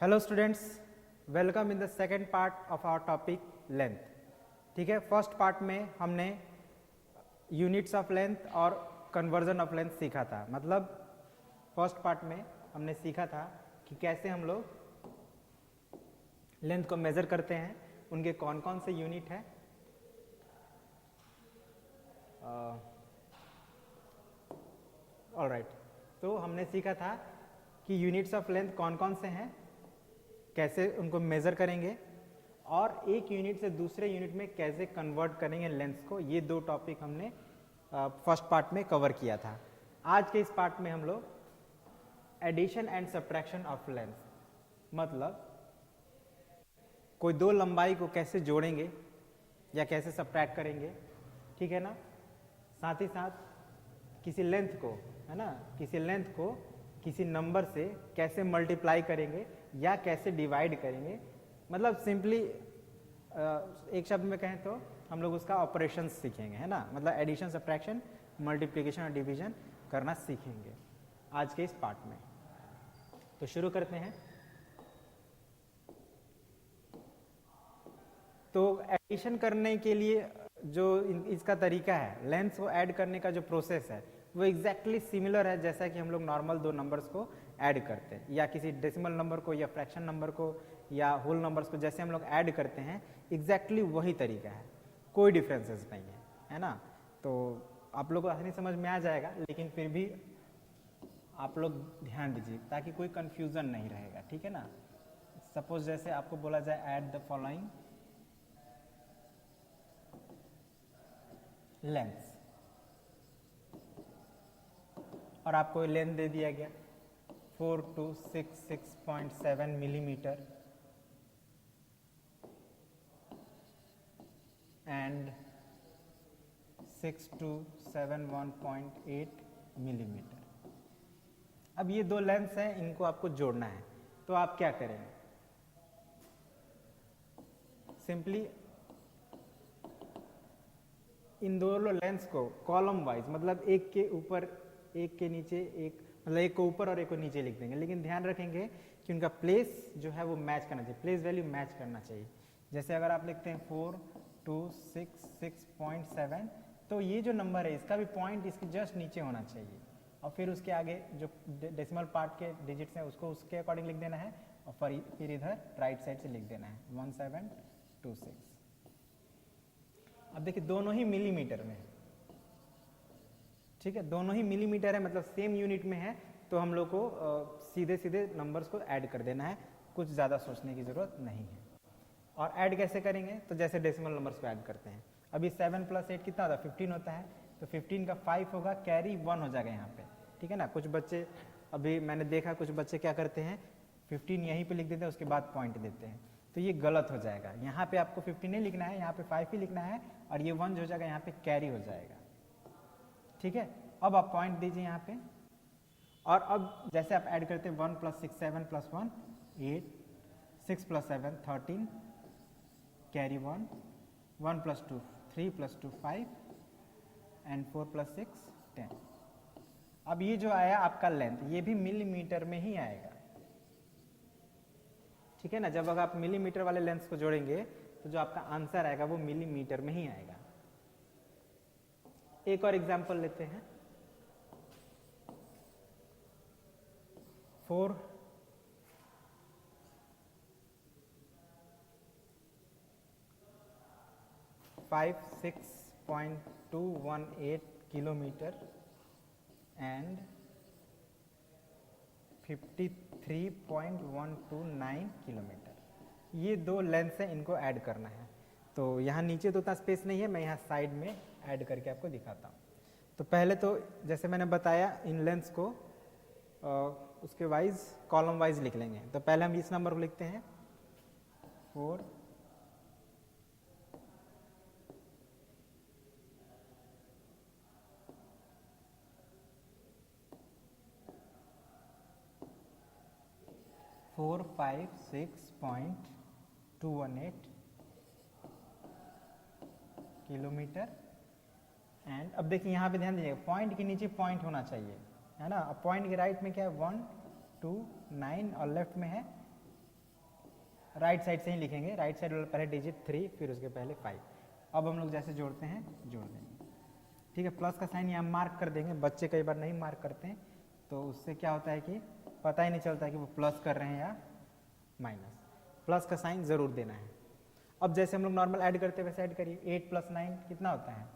Hello students, welcome in the second part of our topic length. ठीक है, first part में हमने units of length और conversion of length सीखा था। मतलब फर्स्ट पार्ट में हमने सीखा था कि कैसे हम लोग लेंथ को मेजर करते हैं, उनके कौन कौन से यूनिट है। ऑलराइट, तो हमने सीखा था कि यूनिट्स ऑफ लेंथ कौन कौन से हैं, कैसे उनको मेज़र करेंगे और एक यूनिट से दूसरे यूनिट में कैसे कन्वर्ट करेंगे लेंथ्स को। ये दो टॉपिक हमने फर्स्ट पार्ट में कवर किया था। आज के इस पार्ट में हम लोग addition and subtraction of length, मतलब कोई दो लंबाई को कैसे जोड़ेंगे या कैसे सब्ट्रैक्ट करेंगे, ठीक है ना। साथ ही साथ किसी लेंथ को, है ना, किसी लेंथ को किसी नंबर से कैसे मल्टीप्लाई करेंगे या कैसे डिवाइड करेंगे। मतलब सिंपली एक शब्द में कहें तो हम लोग उसका ऑपरेशन सीखेंगे, है ना। मतलब एडिशन, सब्ट्रैक्शन, मल्टीप्लिकेशन और डिवीजन करना सीखेंगे आज के इस पार्ट में। तो शुरू करते हैं। तो एडिशन करने के लिए जो इसका तरीका है, लेंथ्स को ऐड करने का जो प्रोसेस है वो एग्जैक्टली सिमिलर है जैसा कि हम लोग नॉर्मल दो नंबर्स को ऐड करते हैं, या किसी डेसिमल नंबर को या फ्रैक्शन नंबर को या होल नंबर्स को जैसे हम लोग ऐड करते हैं, एग्जैक्टली वही तरीका है, कोई डिफरेंसेस नहीं है ना। तो आप लोग को आसानी समझ में आ जाएगा, लेकिन फिर भी आप लोग ध्यान दीजिए ताकि कोई कंफ्यूजन नहीं रहेगा, ठीक है ना। सपोज जैसे आपको बोला जाए ऐड द फॉलोइंग लेंथ, और आपको लेंथ दे दिया गया 4266.7 मिलीमीटर एंड 6271.8 मिलीमीटर। अब ये दो लेंथ्स हैं, इनको आपको जोड़ना है। तो आप क्या करेंगे, सिंपली इन दोनों लेंथ्स को कॉलम वाइज, मतलब एक के ऊपर एक के नीचे एक, मतलब एक को ऊपर और एक को नीचे लिख देंगे, लेकिन ध्यान रखेंगे कि उनका प्लेस जो है वो मैच करना चाहिए, प्लेस वैल्यू मैच करना चाहिए। जैसे अगर आप लिखते हैं 4266.7, तो ये जो नंबर है इसका भी पॉइंट इसके जस्ट नीचे होना चाहिए, और फिर उसके आगे जो डेसिमल पार्ट के डिजिट्स हैं उसको उसके अकॉर्डिंग लिख देना है, और फिर इधर राइट साइड से लिख देना है 1726। अब देखिए दोनों ही मिलीमीटर में है, ठीक है, दोनों ही मिलीमीटर है, मतलब सेम यूनिट में है। तो हम लोग को सीधे सीधे नंबर्स को ऐड कर देना है, कुछ ज़्यादा सोचने की ज़रूरत नहीं है। और ऐड कैसे करेंगे, तो जैसे डेसिमल नंबर्स को ऐड करते हैं। अभी 7 + 8 कितना होता है, 15 होता है, तो 15 का 5 होगा, कैरी 1 हो जाएगा यहाँ पे, ठीक है ना। कुछ बच्चे, अभी मैंने देखा कुछ बच्चे क्या करते हैं, 15 यहीं पे लिख देते हैं, उसके बाद पॉइंट देते हैं, तो ये गलत हो जाएगा। यहाँ पे आपको 15 नहीं लिखना है, यहाँ पे 5 ही लिखना है, और ये 1 जो हो जाएगा यहाँ पे कैरी हो जाएगा, ठीक है। अब आप पॉइंट दीजिए यहाँ पे, और अब जैसे आप ऐड करते हैं 1 + 6 7 + 1 8, 6 + 7 13, कैरी 1, 1 + 2 3 + 2 5 एंड 4 + 6 10। अब ये जो आया आपका लेंथ, ये भी मिलीमीटर में ही आएगा, ठीक है ना। जब अगर आप मिलीमीटर वाले लेंथ को जोड़ेंगे तो जो आपका आंसर आएगा वो मिलीमीटर में ही आएगा। एक और एग्जांपल लेते हैं, 456.218 किलोमीटर एंड 53.129 किलोमीटर। ये दो लेंथ है, इनको ऐड करना है। तो यहाँ नीचे तो उतना स्पेस नहीं है, मैं यहाँ साइड में ऐड करके आपको दिखाता हूँ। तो पहले तो जैसे मैंने बताया, इन लेंथ्स को उसके वाइज कॉलम वाइज लिख लेंगे। तो पहले हम इस नंबर को लिखते हैं 4 456.218 किलोमीटर एंड, अब देखिए यहाँ पे ध्यान दीजिएगा, पॉइंट के नीचे पॉइंट होना चाहिए, है ना। अब पॉइंट के राइट में क्या है, 1 2 9 और लेफ्ट में है राइट साइड से ही लिखेंगे, राइट साइड वाला पहले डिजिट 3 फिर उसके पहले 5। अब हम लोग जैसे जोड़ते हैं जोड़ देंगे, ठीक है। प्लस का साइन यहाँ मार्क कर देंगे, बच्चे कई बार नहीं मार्क करते हैं तो उससे क्या होता है कि पता ही नहीं चलता कि वो प्लस कर रहे हैं या माइनस। प्लस का साइन ज़रूर देना है। अब जैसे हम लोग नॉर्मल ऐड करते हैं वैसे ऐड करिए। 8 + 9 कितना होता है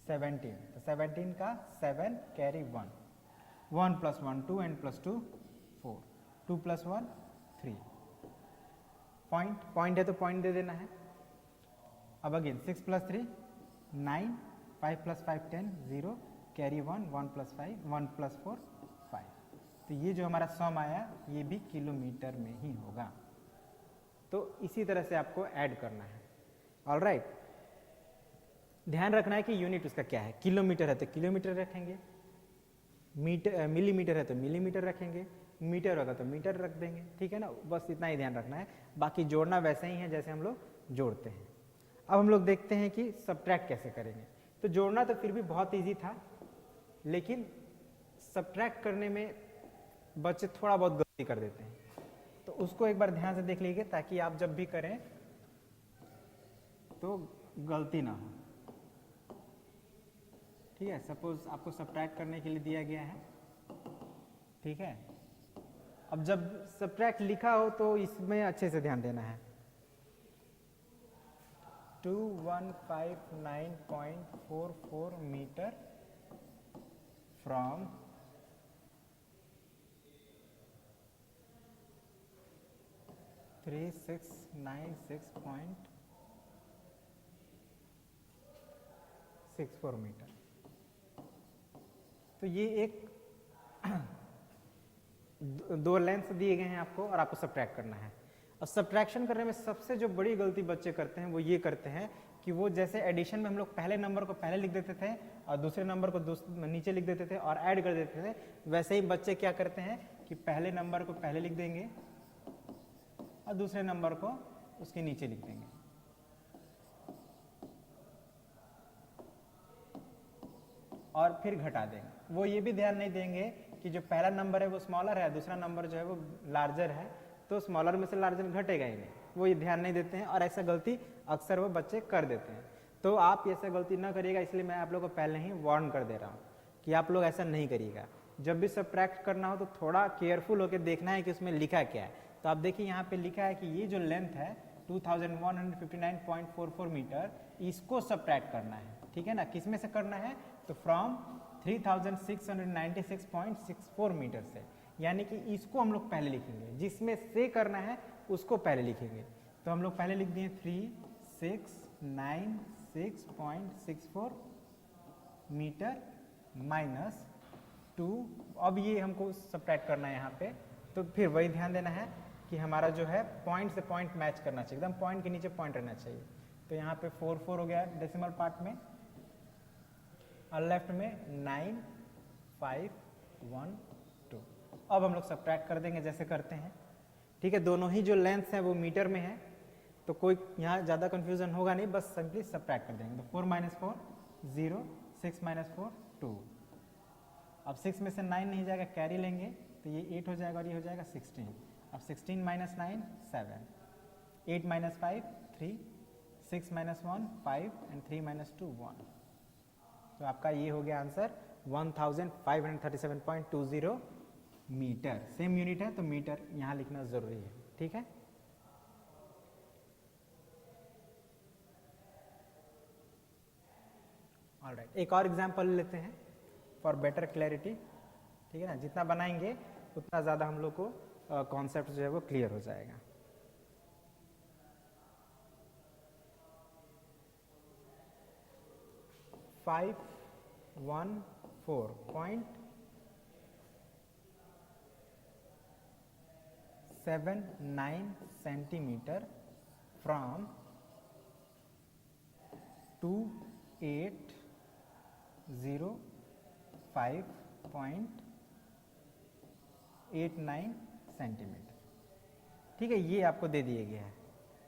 17, तो 17 का 7 कैरी 1, 1 + 1 2 एंड +2 4, 2 + 1 3। पॉइंट है तो पॉइंट दे देना है। अब अगेन 6 + 3 9, 5 + 5 10 0 कैरी 1, 1 + 5 1 + 4 5। तो ये जो हमारा सम आया ये भी किलोमीटर में ही होगा। तो इसी तरह से आपको ऐड करना है। ऑलराइट, ध्यान रखना है कि यूनिट उसका क्या है। किलोमीटर है तो किलोमीटर रखेंगे, मिलीमीटर है तो मिलीमीटर रखेंगे, मीटर होगा तो मीटर रख देंगे, ठीक है ना। बस इतना ही ध्यान रखना है, बाकी जोड़ना वैसे ही है जैसे हम लोग जोड़ते हैं। अब हम लोग देखते हैं कि सब्ट्रैक्ट कैसे करेंगे। तो जोड़ना तो फिर भी बहुत ईजी था, लेकिन सब्ट्रैक्ट करने में बच्चे थोड़ा बहुत गलती कर देते हैं, तो उसको एक बार ध्यान से देख लीजिए ताकि आप जब भी करें तो गलती ना हो, ठीक है। सपोज आपको सब्ट्रैक्ट करने के लिए दिया गया है, ठीक है। अब जब सब्ट्रैक्ट लिखा हो तो इसमें अच्छे से ध्यान देना है। 2159.44 मीटर फ्रॉम थ्री 696.64 मीटर। तो ये एक दो लेंथ दिए गए हैं आपको और आपको सब्ट्रैक्ट करना है। और सब्ट्रैक्शन करने में सबसे जो बड़ी गलती बच्चे करते हैं वो ये करते हैं कि वो जैसे एडिशन में हम लोग पहले नंबर को पहले लिख देते थे और दूसरे नंबर को नीचे लिख देते थे और ऐड कर देते थे, वैसे ही बच्चे क्या करते हैं कि पहले नंबर को पहले लिख देंगे और दूसरे नंबर को उसके नीचे लिख देंगे। और फिर घटा देंगे। वो ये भी ध्यान नहीं देंगे कि जो पहला नंबर है वो स्मॉलर है, दूसरा नंबर जो है वो लार्जर है, तो स्मॉलर में से लार्जर घटेगा ही नहीं, वो ये ध्यान नहीं देते हैं और ऐसा गलती अक्सर वो बच्चे कर देते हैं। तो आप ऐसा गलती ना करिएगा, इसलिए मैं आप लोगों को पहले ही वार्न कर दे रहा हूँ कि आप लोग ऐसा नहीं करिएगा। जब भी सब्ट्रैक्ट करना हो तो थोड़ा केयरफुल होकर देखना है कि उसमें लिखा क्या है। तो आप देखिए यहाँ पे लिखा है कि ये जो लेंथ है 2159.44 मीटर, इसको सब्ट्रैक्ट करना है, ठीक है ना। किस में से करना है तो फ्रॉम 3696.64 मीटर से, यानी कि इसको हम लोग पहले लिखेंगे, जिसमें से करना है उसको पहले लिखेंगे। तो हम लोग पहले लिख दिए 3696.64 मीटर माइनस 2। अब ये हमको सब्ट्रैक्ट करना है यहाँ पे, तो फिर वही ध्यान देना है कि हमारा जो है पॉइंट से पॉइंट मैच करना चाहिए, एकदम पॉइंट के नीचे पॉइंट रहना चाहिए। तो यहाँ पे 44 हो गया डेसिमल पार्ट में और लेफ्ट में 9512। अब हम लोग सब्ट्रैक्ट कर देंगे जैसे करते हैं, ठीक है। दोनों ही जो लेंथ है वो मीटर में है, तो कोई यहाँ ज़्यादा कंफ्यूजन होगा नहीं, बस सिंपली सब्ट्रैक्ट कर देंगे। तो 4 - 4 0, 6 - 4 2। अब 6 में से 9 नहीं जाएगा, कैरी लेंगे तो ये 8 हो जाएगा और ये हो जाएगा 16। अब 16 - 9 7, 8 - 5 3, 6 - 1 5 एंड 3 - 2 1। तो आपका ये हो गया आंसर 1537.20 मीटर। सेम यूनिट है तो मीटर यहाँ लिखना जरूरी है, ठीक है। ऑलराइट, एक और एग्जांपल लेते हैं फॉर बेटर क्लैरिटी, ठीक है ना। जितना बनाएंगे उतना ज़्यादा हम लोग को कॉन्सेप्ट जो है वो क्लियर हो जाएगा। फाइव 514.79 सेंटीमीटर फ्रॉम 2805.89 सेंटीमीटर, ठीक है। ये आपको दे दिया गया है।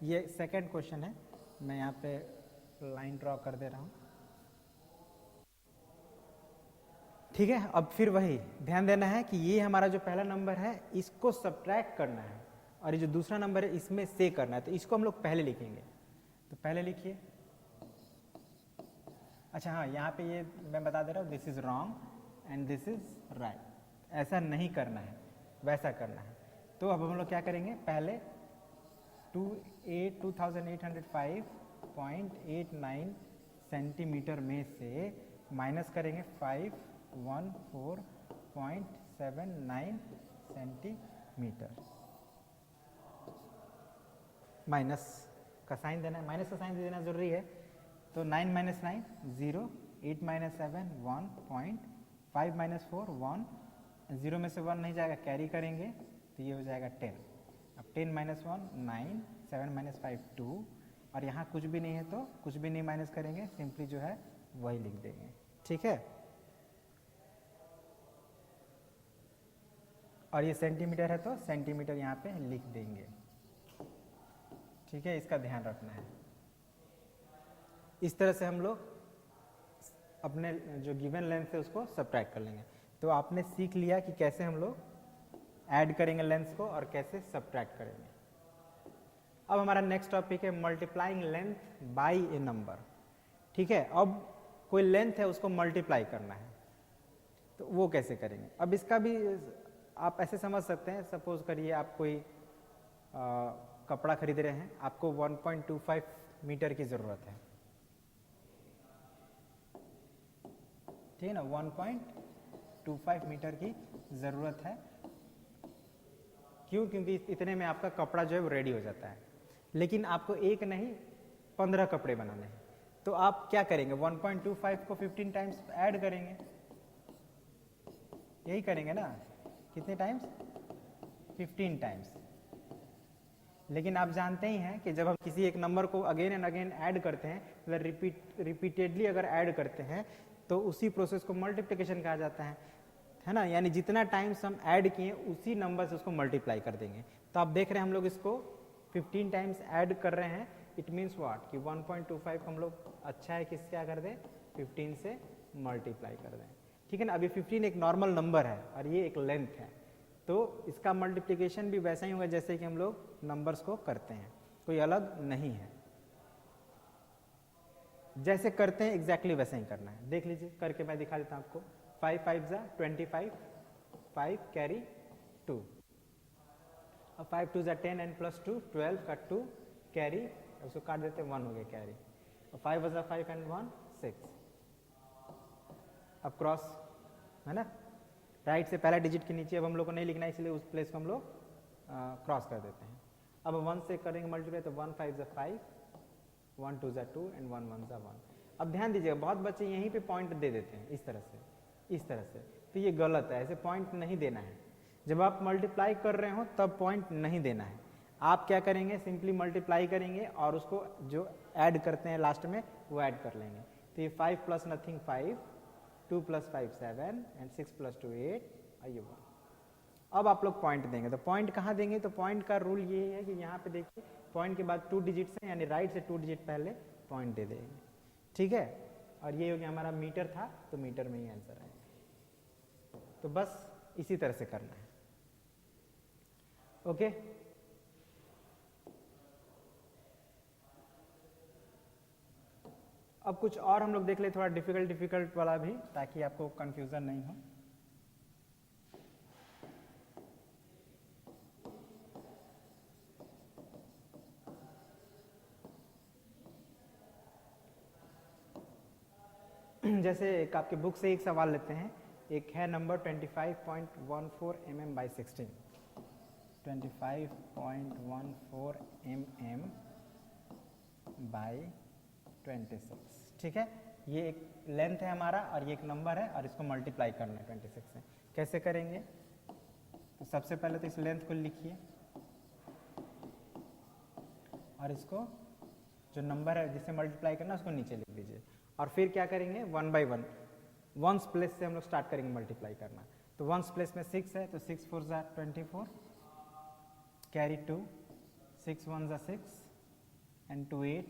ये सेकंड क्वेश्चन है, मैं यहाँ पे लाइन ड्रॉ कर दे रहा हूँ, ठीक है। अब फिर वही ध्यान देना है कि ये हमारा जो पहला नंबर है इसको सब्ट्रैक्ट करना है और ये जो दूसरा नंबर है इसमें से करना है, तो इसको हम लोग पहले लिखेंगे। तो पहले लिखिए। अच्छा हाँ, यहाँ पे ये मैं बता दे रहा हूँ, this is wrong and this is right. ऐसा नहीं करना है, वैसा करना है। तो अब हम लोग क्या करेंगे, पहले 2805.89 सेंटीमीटर में से माइनस करेंगे 514.79 सेंटीमीटर। माइनस का साइन देना है, माइनस का साइन देना जरूरी है। तो 9 माइनस 9 0, 8 माइनस 7 1, 5 माइनस 4 1, 0 में से 1 नहीं जाएगा, कैरी करेंगे तो ये हो जाएगा 10। अब 10 माइनस 1 9, 7 माइनस 5 2, और यहाँ कुछ भी नहीं है तो कुछ भी नहीं माइनस करेंगे, सिंपली जो है वही लिख देंगे। ठीक है, और ये सेंटीमीटर है तो सेंटीमीटर यहाँ पे लिख देंगे। ठीक है, इसका ध्यान रखना है। इस तरह से हम लोग अपने जो गिवन लेंथ है उसको सब्ट्रैक्ट कर लेंगे। तो आपने सीख लिया कि कैसे हम लोग ऐड करेंगे लेंथ को और कैसे सब्ट्रैक्ट करेंगे। अब हमारा नेक्स्ट टॉपिक है मल्टीप्लाइंग लेंथ बाय ए नंबर। ठीक है, अब कोई लेंथ है उसको मल्टीप्लाई करना है, तो वो कैसे करेंगे। अब इसका भी आप ऐसे समझ सकते हैं, सपोज करिए आप कोई कपड़ा खरीद रहे हैं, आपको 1.25 मीटर की जरूरत है। ठीक है ना, 1.25 मीटर की जरूरत है। क्यों? क्योंकि इतने में आपका कपड़ा जो है वो रेडी हो जाता है। लेकिन आपको एक नहीं 15 कपड़े बनाने हैं, तो आप क्या करेंगे, 1.25 को 15 टाइम्स ऐड करेंगे। यही करेंगे ना, कितने टाइम्स, 15 टाइम्स। लेकिन आप जानते ही हैं कि जब हम किसी एक नंबर को अगेन एंड अगेन ऐड करते हैं, मतलब रिपीटेडली अगर ऐड करते हैं, तो उसी प्रोसेस को मल्टीप्लिकेशन कहा जाता है ना। यानी जितना टाइम्स हम ऐड किए उसी नंबर से उसको मल्टीप्लाई कर देंगे। तो आप देख रहे हैं हम लोग इसको 15 टाइम्स ऐड कर रहे हैं। इट मीन्स व्हाट कि 1.25 हम लोग अच्छा है किससे क्या कर दें, 15 से मल्टीप्लाई कर दें। ठीक है ना। अभी 15 एक नॉर्मल नंबर है और ये एक लेंथ है, तो इसका मल्टीप्लिकेशन भी वैसा ही होगा जैसे कि हम लोग नंबर्स को करते हैं, कोई अलग नहीं है। जैसे करते हैं एग्जैक्टली वैसे ही करना है। देख लीजिए करके मैं दिखा देता हूं आपको। 5 5 जा 25, 5 कैरी 2, अब 5 2 जा 10 एंड प्लस 2 12 का 2 कैरी, उसको काट देते हैं 1 हो गया कैरी। अब 5 जा 5 एंड 1 6। अब क्रॉस है ना, राइट से पहला डिजिट के नीचे अब हम लोग को नहीं लिखना है, इसलिए उस प्लेस को हम लोग क्रॉस कर देते हैं। अब 1 से करेंगे मल्टीप्लाई, तो 1 5 जा 5, 1 2 जा 2 एंड 1 1 जा 1। अब ध्यान दीजिएगा, बहुत बच्चे यहीं पे पॉइंट दे देते हैं इस तरह से, इस तरह से, तो ये गलत है। ऐसे पॉइंट नहीं देना है। जब आप मल्टीप्लाई कर रहे हो तब पॉइंट नहीं देना है। आप क्या करेंगे, सिंपली मल्टीप्लाई करेंगे और उसको जो ऐड करते हैं लास्ट में वो ऐड कर लेंगे। तो ये 5 plus nothing 5, 2 plus 5 7 and 6 plus 2 8, आइए 1। अब आप लोग पॉइंट देंगे, तो पॉइंट कहाँ देंगे, तो पॉइंट का रूल ये है कि यहाँ पे देखिए पॉइंट के बाद 2 डिजिट्स हैं, यानी राइट से 2 डिजिट पहले पॉइंट दे देंगे। ठीक है, और ये हो गया हमारा मीटर था, तो मीटर में ही आंसर आएगा। तो बस इसी तरह से करना है। ओके, अब कुछ और हम लोग देख ले, थोड़ा डिफिकल्ट वाला भी, ताकि आपको कंफ्यूजन नहीं हो। जैसे एक आपके बुक से एक सवाल लेते हैं। एक है number 25.14 mm by 16, 25.14 mm by 26। ठीक है, ये एक लेंथ है हमारा और ये एक नंबर है और इसको मल्टीप्लाई करना है 26 से। कैसे करेंगे, तो सबसे पहले तो इस लेंथ को लिखिए और इसको जो नंबर है जिससे मल्टीप्लाई करना उसको नीचे लिख दीजिए। और फिर क्या करेंगे, 1 बाई 1 वंस प्लेस से हम लोग स्टार्ट करेंगे मल्टीप्लाई करना। तो वंस प्लेस में 6 है, तो 6 4 जा 24, कैरी 2, 6 1 जा 6 एंड 2 8,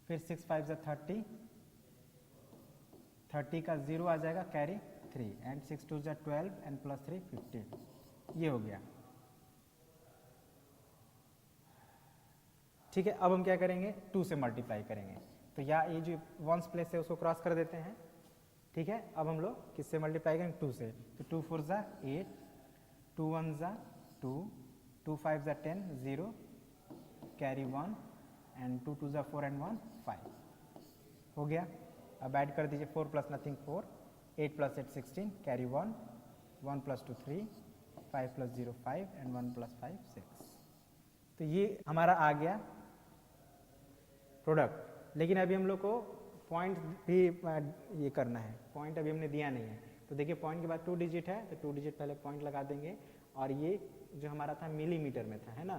फिर 6 5 जा 30, 30 का 0 आ जाएगा, कैरी 3 एंड 6 2 जा 12 एंड प्लस 3 15। ये हो गया। ठीक है, अब हम क्या करेंगे, 2 से मल्टीप्लाई करेंगे, तो या ये जो वंस प्लेस है उसको क्रॉस कर देते हैं। ठीक है, अब हम लोग किससे मल्टीप्लाई करेंगे, 2 से, तो 2 4 ज़ा 8, 2 1 ज़ा 2, 2 5 ज़ा 10, 0 कैरी 1 एंड 2 2 ज़ा 4 एंड 1 5 हो गया। अब ऐड कर दीजिए, 4 plus nothing 4, 8 plus 8 16 carry 1, 1 plus 2 3, 5 plus 0 5 and 1 plus 5 6। तो ये हमारा आ गया प्रोडक्ट। लेकिन अभी हम लोग को पॉइंट भी ये करना है, पॉइंट अभी हमने दिया नहीं है। तो देखिए पॉइंट के बाद 2 डिजिट है, तो 2 डिजिट पहले पॉइंट लगा देंगे, और ये जो हमारा था मिलीमीटर में था, है ना,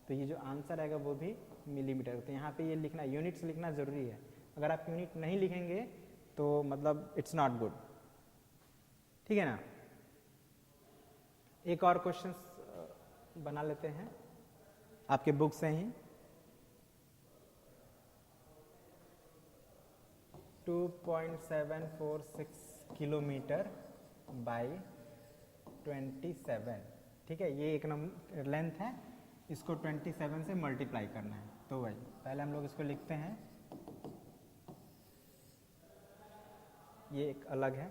तो ये जो आंसर आएगा वो भी मिलीमीटर। तो यहाँ पे ये लिखना, यूनिट्स लिखना ज़रूरी है। अगर आप यूनिट नहीं लिखेंगे तो मतलब इट्स नॉट गुड, ठीक है ना। एक और क्वेश्चन बना लेते हैं आपके बुक से ही। 2.746 किलोमीटर बाई 27, ठीक है, ये एक नंबर लेंथ है, इसको 27 से मल्टीप्लाई करना है। तो वही पहले हम लोग इसको लिखते हैं, ये एक अलग है,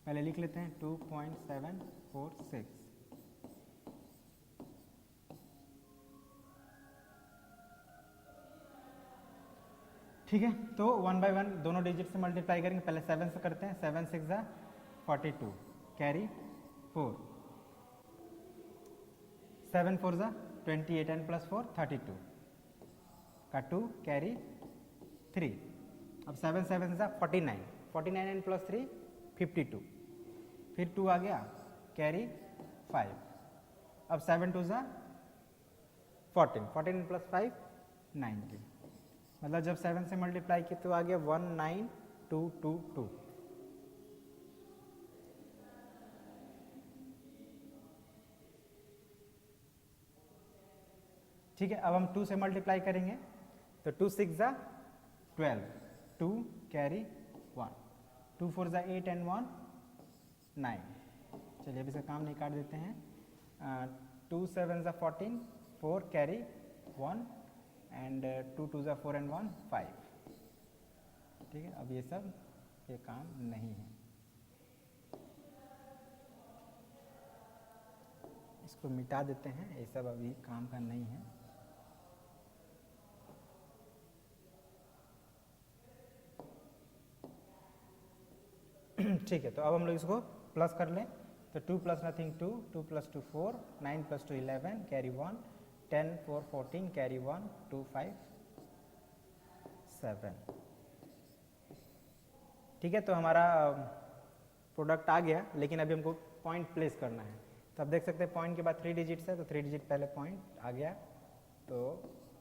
पहले लिख लेते हैं 2.746। ठीक है, तो 1 बाई 1 दोनों डिजिट से मल्टीप्लाई करेंगे। पहले 7 से करते हैं, 7 6 ज़ा 42 कैरी 4, 7 4 ज़ा 28 एंड प्लस 4 32 का 2 कैरी 3। अब 7 7 ज़ा 49, 49 एंड प्लस 3 52, फिर 2 आ गया कैरी 5। अब 7 2 ज़ा 14, 14 प्लस 5 19, मतलब जब 7 से मल्टीप्लाई किए तो आ गया 19222। ठीक है, अब हम 2 से मल्टीप्लाई करेंगे, तो 2 6 ज़ा 12, 2 कैरी 1, 2 4 ज़ा 8 एंड 1 9। चलिए अभी से काम नहीं काट देते हैं। 2 7 ज़ा 14, 4 कैरी 1 एंड 2 2 ज़ा 4 एंड 1 5। ठीक है, अब ये सब ये काम नहीं है, इसको मिटा देते हैं, ये सब अभी काम का नहीं है। ठीक है, तो अब हम लोग इसको प्लस कर लें, तो 2 plus nothing 2, 2 plus 2 4, 9 plus 2 11 carry 1, 10 4 14 carry 1, 2 5 7। ठीक है, तो हमारा प्रोडक्ट आ गया, लेकिन अभी हमको पॉइंट प्लेस करना है। तो आप देख सकते हैं पॉइंट के बाद 3 डिजिट्स है, तो 3 डिजिट पहले पॉइंट आ गया, तो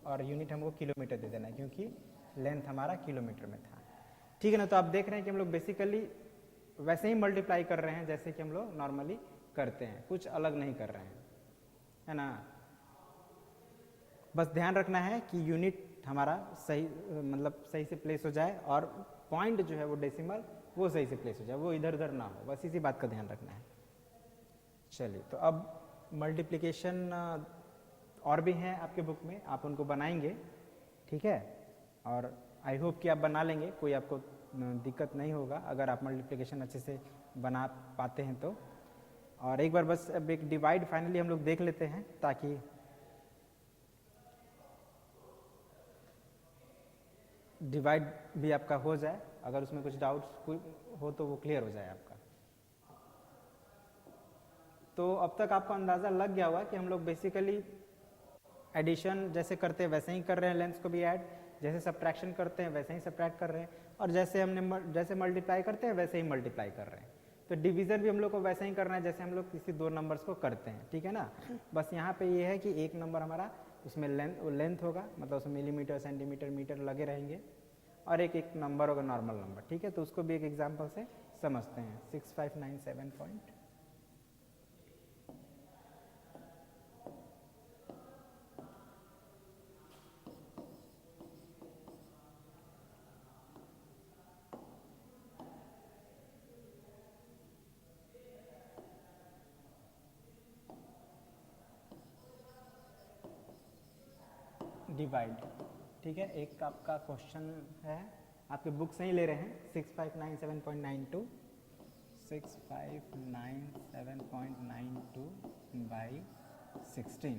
और यूनिट हमको किलोमीटर दे देना है, क्योंकि लेंथ हमारा किलोमीटर में था। ठीक है ना, तो आप देख रहे हैं कि हम लोग बेसिकली वैसे ही मल्टीप्लाई कर रहे हैं जैसे कि हम लोग नॉर्मली करते हैं, कुछ अलग नहीं कर रहे हैं, है ना। बस ध्यान रखना है कि यूनिट हमारा सही, मतलब सही से प्लेस हो जाए, और पॉइंट जो है वो डेसिमल वो सही से प्लेस हो जाए, वो इधर उधर ना हो, बस इसी बात का ध्यान रखना है। चलिए, तो अब मल्टीप्लिकेशन और भी हैं आपके बुक में, आप उनको बनाएंगे, ठीक है, और आई होप कि आप बना लेंगे, कोई आपको दिक्कत नहीं होगा अगर आप मल्टीप्लिकेशन अच्छे से बना पाते हैं तो। और एक बार बस अब एक डिवाइड फाइनली हम लोग देख लेते हैं, ताकि डिवाइड भी आपका हो जाए, अगर उसमें कुछ डाउट्स हो तो वो क्लियर हो जाए आपका। तो अब तक आपको अंदाज़ा लग गया होगा कि हम लोग बेसिकली एडिशन जैसे करते हैं वैसे ही कर रहे हैं, लेंथ्स को भी ऐड, जैसे सब्ट्रैक्शन करते हैं वैसे ही सब्ट्रैक्ट कर रहे हैं, और जैसे मल्टीप्लाई करते हैं वैसे ही मल्टीप्लाई कर रहे हैं। तो डिवीज़न भी हम लोग को वैसे ही करना है जैसे हम लोग किसी 2 नंबर्स को करते हैं, ठीक है ना। बस यहाँ पे ये है कि एक नंबर हमारा उसमें लेंथ होगा, मतलब उसमें मिलीमीटर सेंटीमीटर मीटर लगे रहेंगे, और एक नंबर होगा नॉर्मल नंबर, ठीक है। तो उसको भी एक एग्जाम्पल से समझते हैं, 6597 पॉइंट। डिवाइड। ठीक है, एक आपका क्वेश्चन है, आपके बुक से ही ले रहे हैं, 6597.92 6597.92 बाई 16।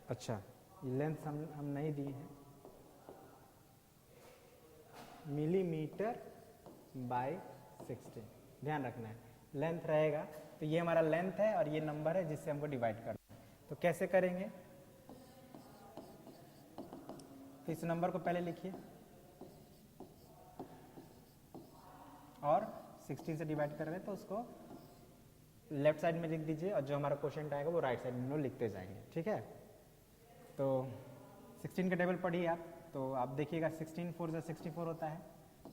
अच्छा, ये लेंथ हम नहीं दिए हैं, मिलीमीटर बाय 16, ध्यान रखना है। लेंथ रहेगा तो ये हमारा लेंथ है और ये नंबर है जिससे हमको डिवाइड करना है। तो कैसे करेंगे, तो इस नंबर को पहले लिखिए और 16 से डिवाइड कर रहे हैं तो उसको लेफ्ट साइड में लिख दीजिए और जो हमारा क्वेश्चन आएगा वो राइट साइड में लोग लिखते जाएंगे। ठीक है, तो 16 का टेबल पढ़िए आप, तो आप देखिएगा 16 4 से 64 होता है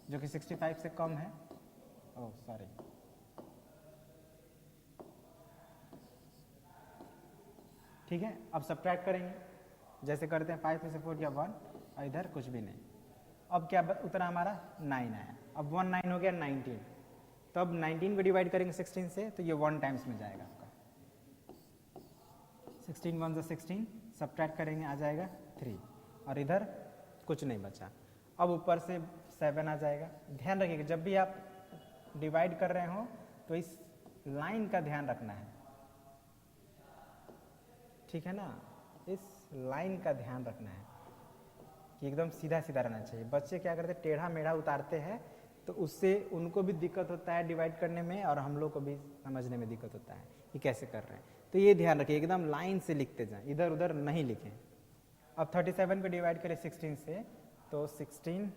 जो कि 65 से कम है। ओह सॉरी, ठीक है, अब सब्ट्रैक्ट करेंगे जैसे करते हैं, 5 में से 4 गया 1 और इधर कुछ भी नहीं। अब क्या उत्तर हमारा 9 आया। अब 1 9 हो गया 19, तो अब 19 को डिवाइड करेंगे 16 से तो ये 1 टाइम्स में जाएगा आपका, 16 1 से 16, सब्ट्रैक्ट करेंगे आ जाएगा 3 और इधर कुछ नहीं बचा। अब ऊपर से 7 आ जाएगा। ध्यान रखिएगा जब भी आप डिवाइड कर रहे हो तो इस लाइन का ध्यान रखना है, ठीक है ना, इस लाइन का ध्यान रखना है कि एकदम सीधा सीधा रहना चाहिए। बच्चे क्या करते हैं, टेढ़ा मेढ़ा उतारते हैं तो उससे उनको भी दिक्कत होता है डिवाइड करने में और हम लोग को भी समझने में दिक्कत होता है कि कैसे कर रहे हैं। तो ये ध्यान रखिए एकदम लाइन से लिखते जाएं, इधर उधर नहीं लिखें। अब 37 को डिवाइड करें 16 से तो 16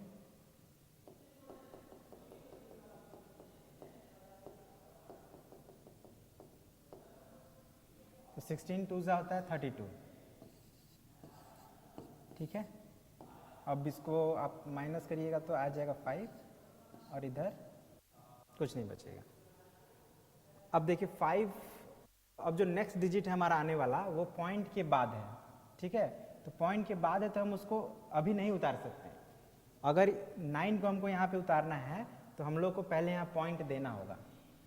तो 16 2 सा होता है 32। ठीक है, अब इसको आप माइनस करिएगा तो आ जाएगा 5 और इधर कुछ नहीं बचेगा। अब देखिए 5, अब जो नेक्स्ट डिजिट है हमारा आने वाला वो पॉइंट के बाद है। ठीक है, तो पॉइंट के बाद है तो हम उसको अभी नहीं उतार सकते। अगर 9 को हमको यहाँ पे उतारना है तो हम लोग को पहले यहाँ पॉइंट देना होगा।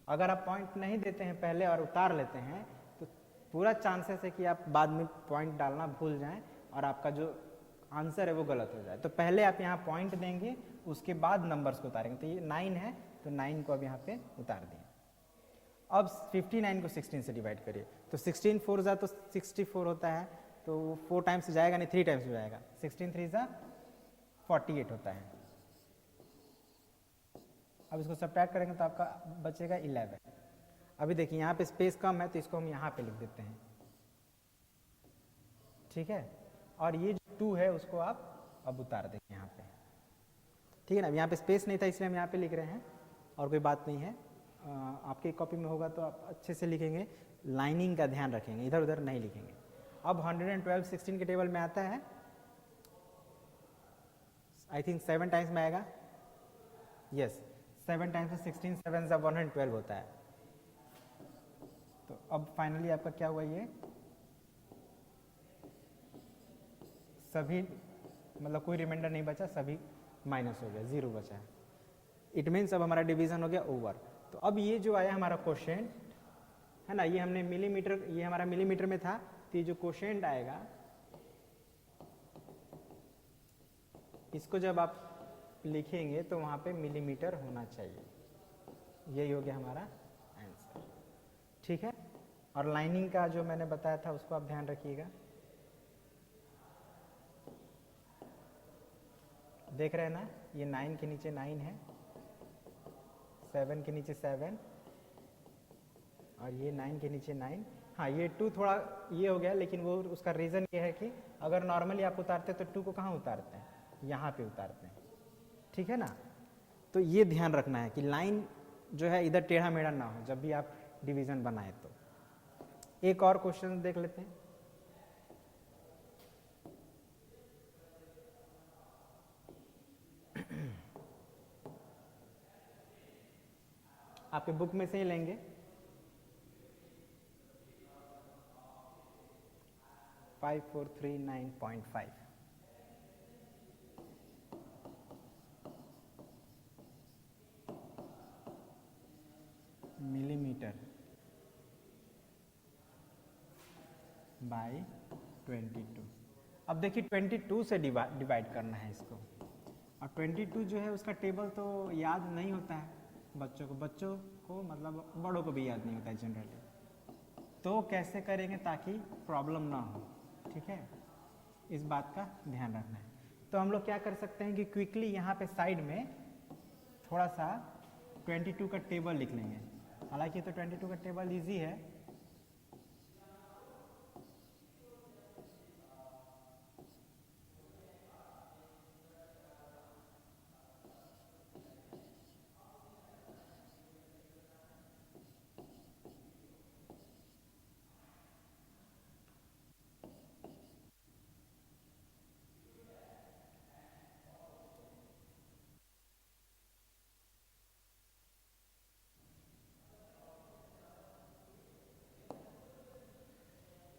अगर आप पॉइंट नहीं देते हैं पहले और उतार लेते हैं तो पूरा चांसेस है कि आप बाद में पॉइंट डालना भूल जाएं और आपका जो आंसर है वो गलत हो जाए। तो पहले आप यहाँ पॉइंट देंगे, उसके बाद नंबर्स को उतारेंगे। तो ये 9 है तो 9 को अब यहाँ पे उतार दिए। अब 59 को 16 से डिवाइड करिए तो 16 4 जा तो 64 होता है, तो 4 टाइम्स से जाएगा नहीं, 3 टाइम्स से जाएगा। 16 3 जा 48 होता है। अब इसको सब्ट्रैक्ट करेंगे तो आपका बचेगा 11। अभी देखिए यहाँ पे स्पेस कम है तो इसको हम यहाँ पे लिख देते हैं। ठीक है, और ये जो 2 है उसको आप अब उतार देंगे यहाँ पे। ठीक है ना, यहाँ पे स्पेस नहीं था इसलिए हम यहाँ पे लिख रहे हैं और कोई बात नहीं है। आपके कॉपी में होगा तो आप अच्छे से लिखेंगे, लाइनिंग का ध्यान रखेंगे, इधर उधर नहीं लिखेंगे। अब 112 16 के टेबल में आता है, आई थिंक 7 टाइम्स में आएगा। यस, 7 टाइम्स में 16 7 से 112 होता है। तो अब फाइनली आपका क्या हुआ, ये सभी मतलब कोई रिमाइंडर नहीं बचा, सभी माइनस हो गया, 0 बचा है। इट मीन्स अब हमारा डिवीजन हो गया ओवर। तो अब ये जो आया हमारा क्वोशिएंट है ना, ये हमने मिलीमीटर, ये हमारा मिलीमीटर में था, तो ये जो क्वोशिएंट आएगा इसको जब आप लिखेंगे तो वहाँ पे मिलीमीटर होना चाहिए। यही हो गया हमारा आंसर। ठीक है, और लाइनिंग का जो मैंने बताया था उसको आप ध्यान रखिएगा। देख रहे हैं ना, ये 9 के नीचे 9 है, 7 के नीचे 7 और ये 9 के नीचे 9। हाँ, ये 2 थोड़ा ये हो गया, लेकिन वो उसका रीज़न ये है कि अगर नॉर्मली आप उतारते हैं तो 2 को कहाँ उतारते हैं, यहाँ पे उतारते हैं। ठीक है ना, तो ये ध्यान रखना है कि लाइन जो है इधर टेढ़ा मेढ़ा ना हो जब भी आप डिवीज़न बनाए। तो एक और क्वेश्चन देख लेते हैं। आपके बुक में से ही लेंगे, 5439.5 मिलीमीटर बाई 22। अब देखिए 22 से डिवाइड करना है इसको, और 22 जो है उसका टेबल तो याद नहीं होता है बच्चों को मतलब बड़ों को भी याद नहीं होता है जनरली। तो कैसे करेंगे ताकि प्रॉब्लम ना हो, ठीक है, इस बात का ध्यान रखना है। तो हम लोग क्या कर सकते हैं कि क्विकली यहाँ पे साइड में थोड़ा सा 22 का टेबल लिख लेंगे। हालांकि तो 22 का टेबल इजी है,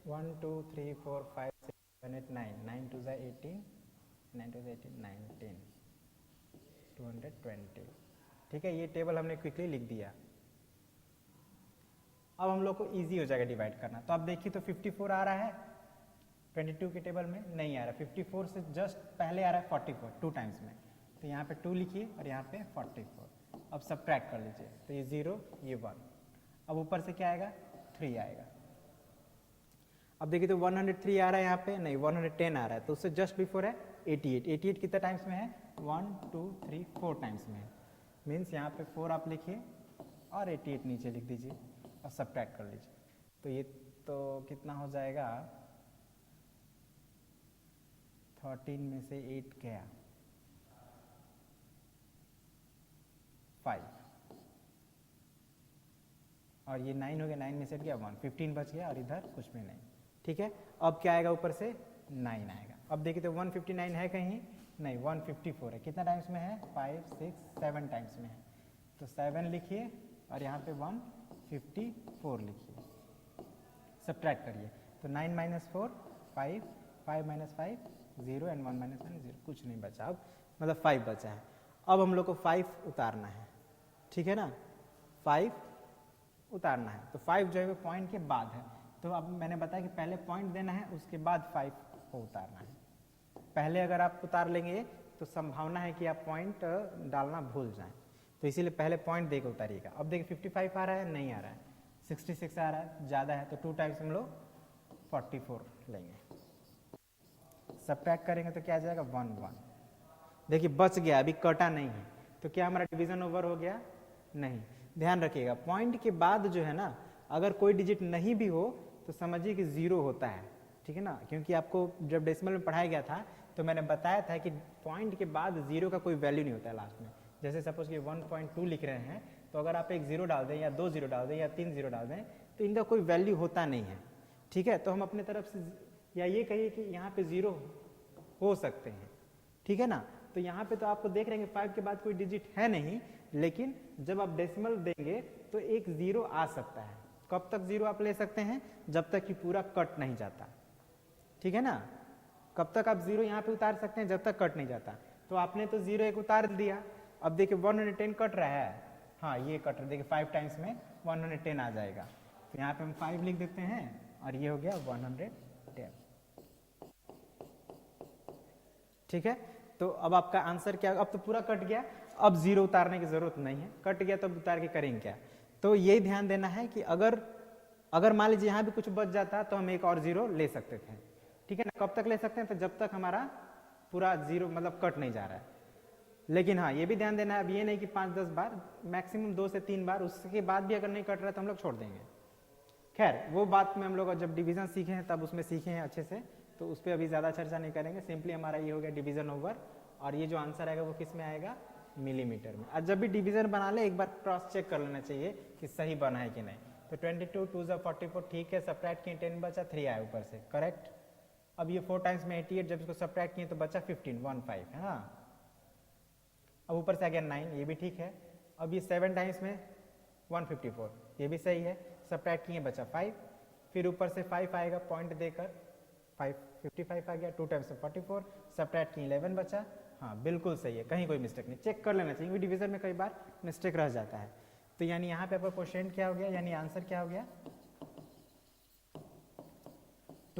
1 2 3 4 5 6 7 8 9 9 2 18 9 2 18 19 220। ठीक है, ये टेबल हमने क्विकली लिख दिया। अब हम लोग को इजी हो जाएगा डिवाइड करना। तो आप देखिए तो 54 आ रहा है 22 के टेबल में, नहीं आ रहा। 54 से जस्ट पहले आ रहा है 44 2 टाइम्स में, तो यहाँ पे 2 लिखिए और यहाँ पे 44। अब सब्ट्रैक्ट कर लीजिए, तो ये 0 ये 1। अब ऊपर से क्या आएगा 3 आएगा। अब देखिए तो 103 आ रहा है यहाँ पे, नहीं 110 आ रहा है, तो उससे जस्ट बिफोर है 88। 88 कितने टाइम्स में है 1 2 3 4 टाइम्स में है, मीन्स यहाँ पे 4 आप लिखिए और 88 नीचे लिख दीजिए और सब्ट्रैक्ट कर लीजिए। तो ये तो कितना हो जाएगा 13 में से 8 गया 5 और ये 9 हो गया, 9 में से गया 1, 15 बच गया और इधर कुछ भी नहीं। ठीक है, अब क्या आएगा ऊपर से 9 आएगा। अब देखिए तो 159 है कहीं नहीं, 154 है। कितना टाइम्स में है 5 6 7 टाइम्स में है, तो 7 लिखिए और यहाँ पे 154 लिखिए, सब्ट्रैक्ट करिए। तो 9 माइनस 4 5, 5 माइनस 5 0 एंड 1 माइनस 1 0, कुछ नहीं बचा अब, मतलब 5 बचा है। अब हम लोग को 5 उतारना है, ठीक है ना, 5 उतारना है। तो 5 जो है वो पॉइंट के बाद है, तो अब मैंने बताया कि पहले पॉइंट देना है उसके बाद 5 को उतारना है। पहले अगर आप उतार लेंगे तो संभावना है कि आप पॉइंट डालना भूल जाएं, तो इसीलिए पहले पॉइंट देकर उतारिएगा। अब देखिए 55 आ रहा है, नहीं आ रहा है, 66 आ रहा है, ज़्यादा है, तो 2 टाइम्स हम लोग 44 लेंगे। सब्ट्रैक्ट करेंगे तो क्या आ जाएगा 1 1। देखिए बच गया, अभी कटा नहीं है, तो क्या हमारा डिवीजन ओवर हो गया? नहीं। ध्यान रखिएगा पॉइंट के बाद जो है ना, अगर कोई डिजिट नहीं भी हो तो समझिए कि 0 होता है, ठीक है ना, क्योंकि आपको जब डेसिमल में पढ़ाया गया था तो मैंने बताया था कि पॉइंट के बाद 0 का कोई वैल्यू नहीं होता है लास्ट में। जैसे सपोज कि 1.2 लिख रहे हैं, तो अगर आप एक 0 डाल दें या 2 0 डाल दें या 3 0 डाल दें तो इनका कोई वैल्यू होता नहीं है, ठीक है। तो हम अपने तरफ से, या ये कहिए कि यहाँ पे 0 हो सकते हैं, ठीक है ना। तो यहाँ पे तो आपको देख रहे हैं 5 के बाद कोई डिजिट है नहीं, लेकिन जब आप डेसिमल देंगे तो एक 0 आ सकता है। कब तक 0 आप ले सकते हैं? जब तक कि पूरा कट नहीं जाता, ठीक है ना। कब तक आप 0 यहाँ पे उतार सकते हैं? जब तक कट नहीं जाता। तो आपने तो 0 एक उतार दिया, अब देखिए 110 कट रहा है, हाँ ये कट रहा है, देखिए 5 टाइम्स में 110 आ जाएगा, तो यहाँ पे हम 5 लिख देते हैं और ये हो गया 110, ठीक है। तो अब आपका आंसर क्या? अब तो पूरा कट गया, अब 0 उतारने की जरूरत नहीं है, कट गया तो उतार के करेंगे क्या। तो यही ध्यान देना है कि अगर मान लीजिए यहाँ भी कुछ बच जाता तो हम एक और 0 ले सकते थे, ठीक है ना। कब तक ले सकते हैं? तो जब तक हमारा पूरा 0 मतलब कट नहीं जा रहा है। लेकिन हाँ ये भी ध्यान देना है, अब ये नहीं कि 5-10 बार, मैक्सिमम 2 से 3 बार, उसके बाद भी अगर नहीं कट रहा है तो हम लोग छोड़ देंगे। खैर वो बात में हम लोग जब डिवीजन सीखे हैं तब उसमें सीखे हैं अच्छे से, तो उस पर अभी ज़्यादा चर्चा नहीं करेंगे। सिंपली हमारा ये हो गया डिवीजन ओवर, और ये जो आंसर आएगा वो किस में आएगा? मिलीमीटर में। और जब भी डिवीजन बना ले एक बार क्रॉस चेक कर लेना चाहिए कि सही बना है कि नहीं। तो 22 2 44, ठीक है, सब्ट्रैक्ट किए 10 बचा, 3 आया ऊपर से, करेक्ट। अब ये 4 टाइम्स में 88, जब इसको सब्ट्रैक्ट किए तो बचा 15 है ना। अब ऊपर से आ गया 9, ये भी ठीक है। अब ये 7 टाइम्स में 154, ये भी सही है, सब्ट्रैक्ट किए बचा 5, फिर ऊपर से 5 आएगा पॉइंट देकर, 55 आ गया, 2 टाइम्स में 44, सब्ट्रैक्ट किए 11 बचा, हाँ बिल्कुल सही है, कहीं कोई मिस्टेक नहीं। चेक कर लेना चाहिए क्योंकि डिवीजन में कई बार मिस्टेक रह जाता है। तो यानी यहाँ पे आपका क्वेश्चन क्या हो गया, यानी आंसर क्या हो गया?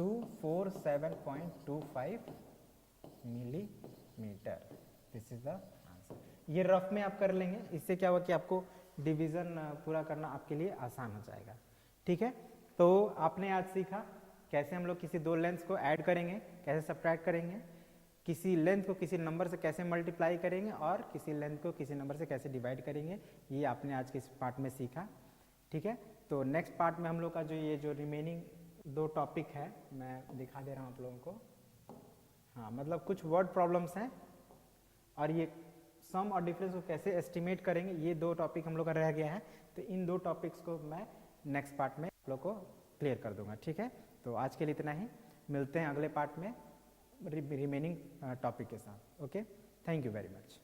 247.25 millimetre. This is the answer. ये रफ में आप कर लेंगे, इससे क्या होगा कि आपको डिवीजन पूरा करना आपके लिए आसान हो जाएगा। ठीक है, तो आपने आज सीखा कैसे हम लोग किसी दो लेंथ को ऐड करेंगे, कैसे सब्ट्रैक्ट करेंगे, किसी लेंथ को किसी नंबर से कैसे मल्टीप्लाई करेंगे और किसी लेंथ को किसी नंबर से कैसे डिवाइड करेंगे। ये आपने आज के इस पार्ट में सीखा। ठीक है, तो नेक्स्ट पार्ट में हम लोग का जो रिमेनिंग दो टॉपिक है मैं दिखा दे रहा हूँ आप लोगों को। हाँ, मतलब कुछ वर्ड प्रॉब्लम्स हैं और ये सम और डिफरेंस को कैसे एस्टिमेट करेंगे, ये दो टॉपिक हम लोग का रह गया है। तो इन दो टॉपिक्स को मैं नेक्स्ट पार्ट में आप लोग को क्लियर कर दूंगा। ठीक है, तो आज के लिए इतना ही, मिलते हैं अगले पार्ट में रिमेनिंग टॉपिक के साथ। Okay, thank you very much.